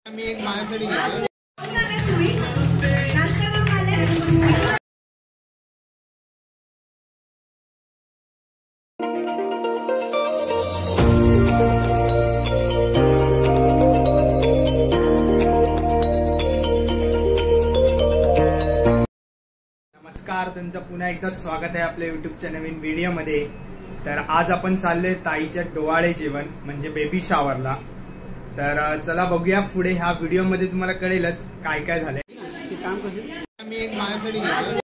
मी एक माझ्यासाठी घेतलं. नमस्कार, तुमचं पुन्हा एकदा स्वागत आहे आपल्या युट्यूबच्या नवीन व्हिडिओमध्ये. तर आज आपण चाललोय ताईच्या डोहाळे जेवण म्हणजे बेबी शॉवरला. तर चला बघूया पुढे ह्या व्हिडिओमध्ये तुम्हाला कळेलच काय काय झालंय. मी एक माझ्यासाठी घेतलं.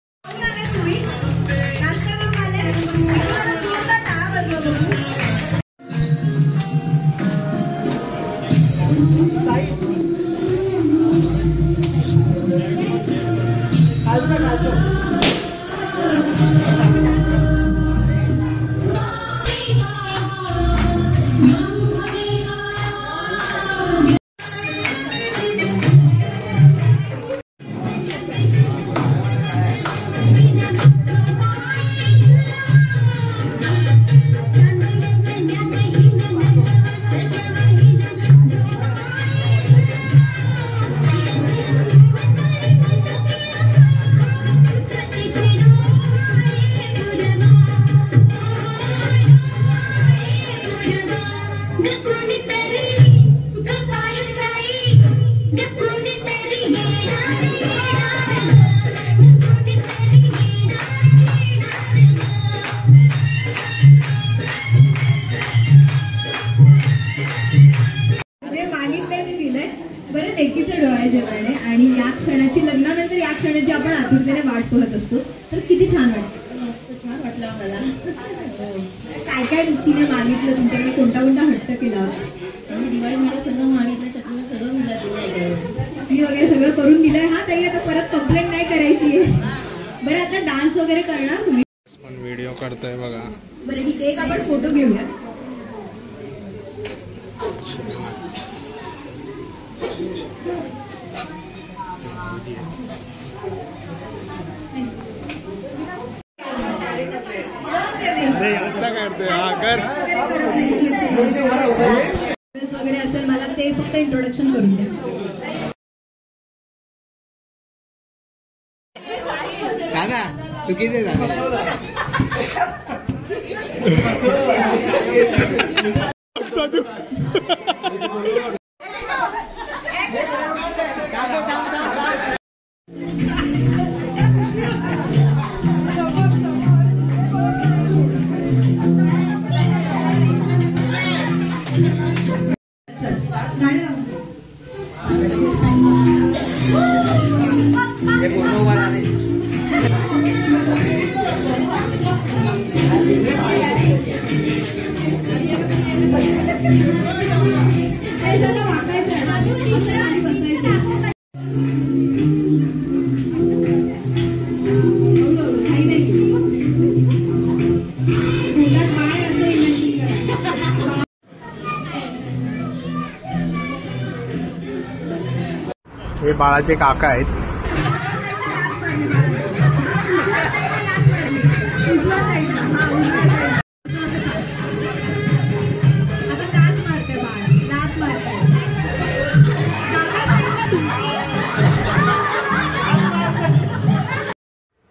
लेकीचं डोहाळे जेवण आहे आणि या क्षणाची लग्नानंतर या क्षणाची आपण आतुरतेने वाट पाहत असतो. तर किती छान वाटतं. मस्त छान वाटलं मला. काय काय तिने मागितलं तुमच्याकडे, कोणता कोणता हट्ट केला? दिवाळीमध्ये सगळं मागितलं, चटणी सगळं चटणी वगैरे सगळं करून दिलंय. हा ताई आता परत कंप्लेंट नाही करायची आहे. बरं आता डान्स वगैरे करणार तुम्ही? पण व्हिडिओ करतोय बघा. बरं ठीक आहे, एक आपण फोटो घेऊया. अरे आता काढतोय हा कर वगैरे असेल, मला ते फक्त इंट्रोडक्शन करून द्या. दादा चुकीचे झाले. हे बाळाचे काका आहेत.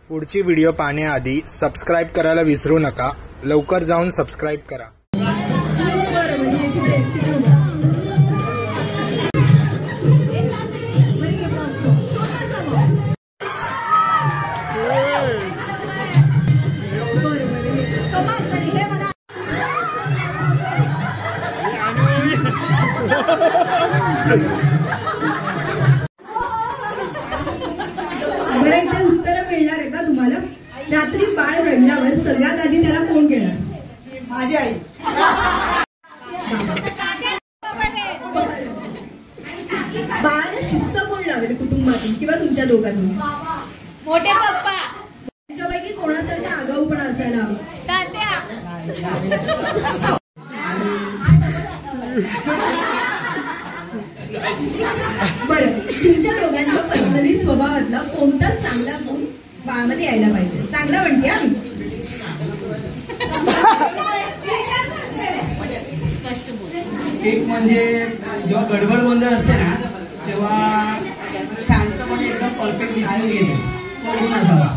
पुढची व्हिडिओ पाहण्याआधी सबस्क्राईब करायला विसरू नका. लवकर जाऊन सबस्क्राईब करा. बरं, इथे उत्तर मिळणार आहे का तुम्हाला? रात्री बाळ रडल्यावर सगळ्यात आधी त्याला कोण घेणार? माझी आई. बाळाला शिस्त कोण लावेल कुटुंबातून किंवा तुमच्या दोघांतून? मोठे पप्पा. त्यांच्यापैकी कोणासारखा आगाऊपणा असायला हवा? बरं, तुमच्या दोघांच्या पर्सनली स्वभावातला कोणता चांगला गुण बाळामध्ये यायला पाहिजे? चांगला म्हणते आम्ही. एक म्हणजे जेव्हा गडबड गोंधळ असते ना परफेक्ट डिसिजन घेणे कोण असावा?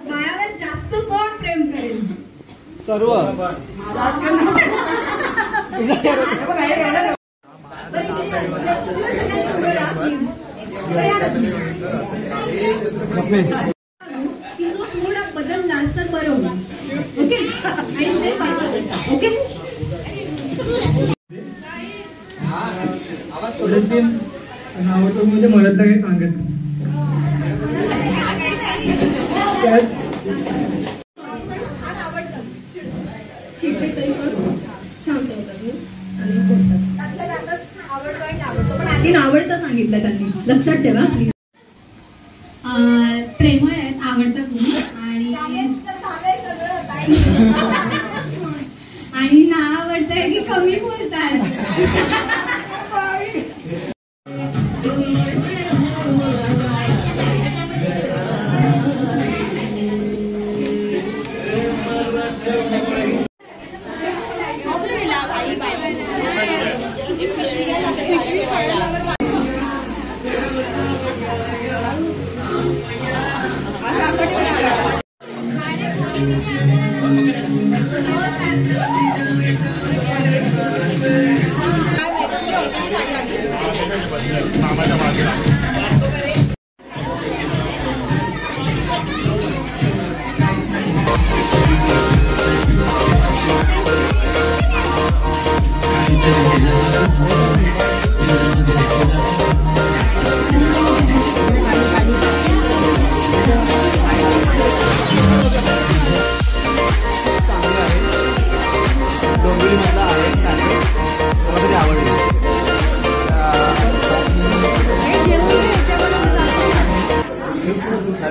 बाळावर जास्त कोण प्रेम करेल? सर्व की जो थोडा बदलला तर बरं होईल. ओके आणि ओके आवडतो म्हणजे मला तर काही सांगत चिडचिड तरी पण शांत होतात आणि बोलतात. त्यातल्या त्यातच आवडतो पण आधी आवडतं सांगितलं त्यांनी, लक्षात ठेवा. प्रेमळ आहेत, आवडतं खूप आणि आणि ना आवडतंय की कमी बोलतात.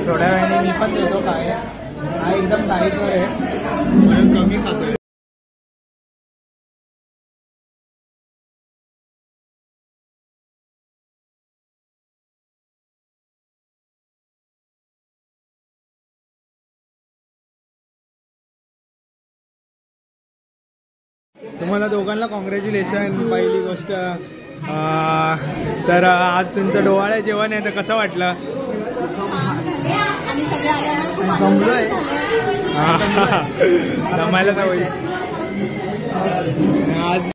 थोड्या वेळाने मी पण देतो काय, हा एकदम डाएटवर आहे म्हणून कमी खातोय. तुम्हाला दोघांना कॉंग्रॅच्युलेशन. पहिली गोष्ट तर आज तुमचं डोहाळे जेवण आहे, तर कसं वाटलं? जमलोय जमायला तर होईल आज.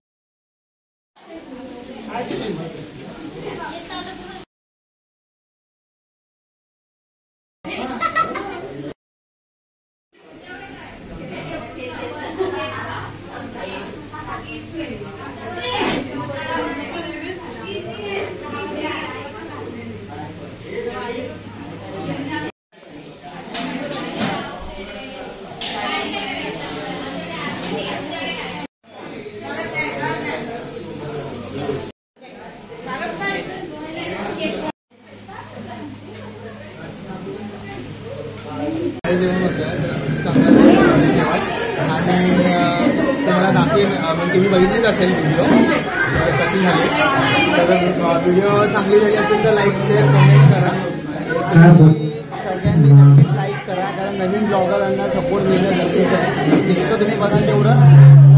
जेवण होतं चांगलं जेवण आणि तुम्हाला दाखवेन. तुम्ही बघितलीच असेल व्हिडिओ कशी झाली. तर व्हिडिओ चांगली झाली असेल तर लाईक शेअर कमेंट करा. सगळ्यांनी नक्कीच लाईक करा, कारण नवीन ब्लॉगरांना सपोर्ट मिळणं गरजेचं आहे. जितकं तुम्ही बघाल तेवढं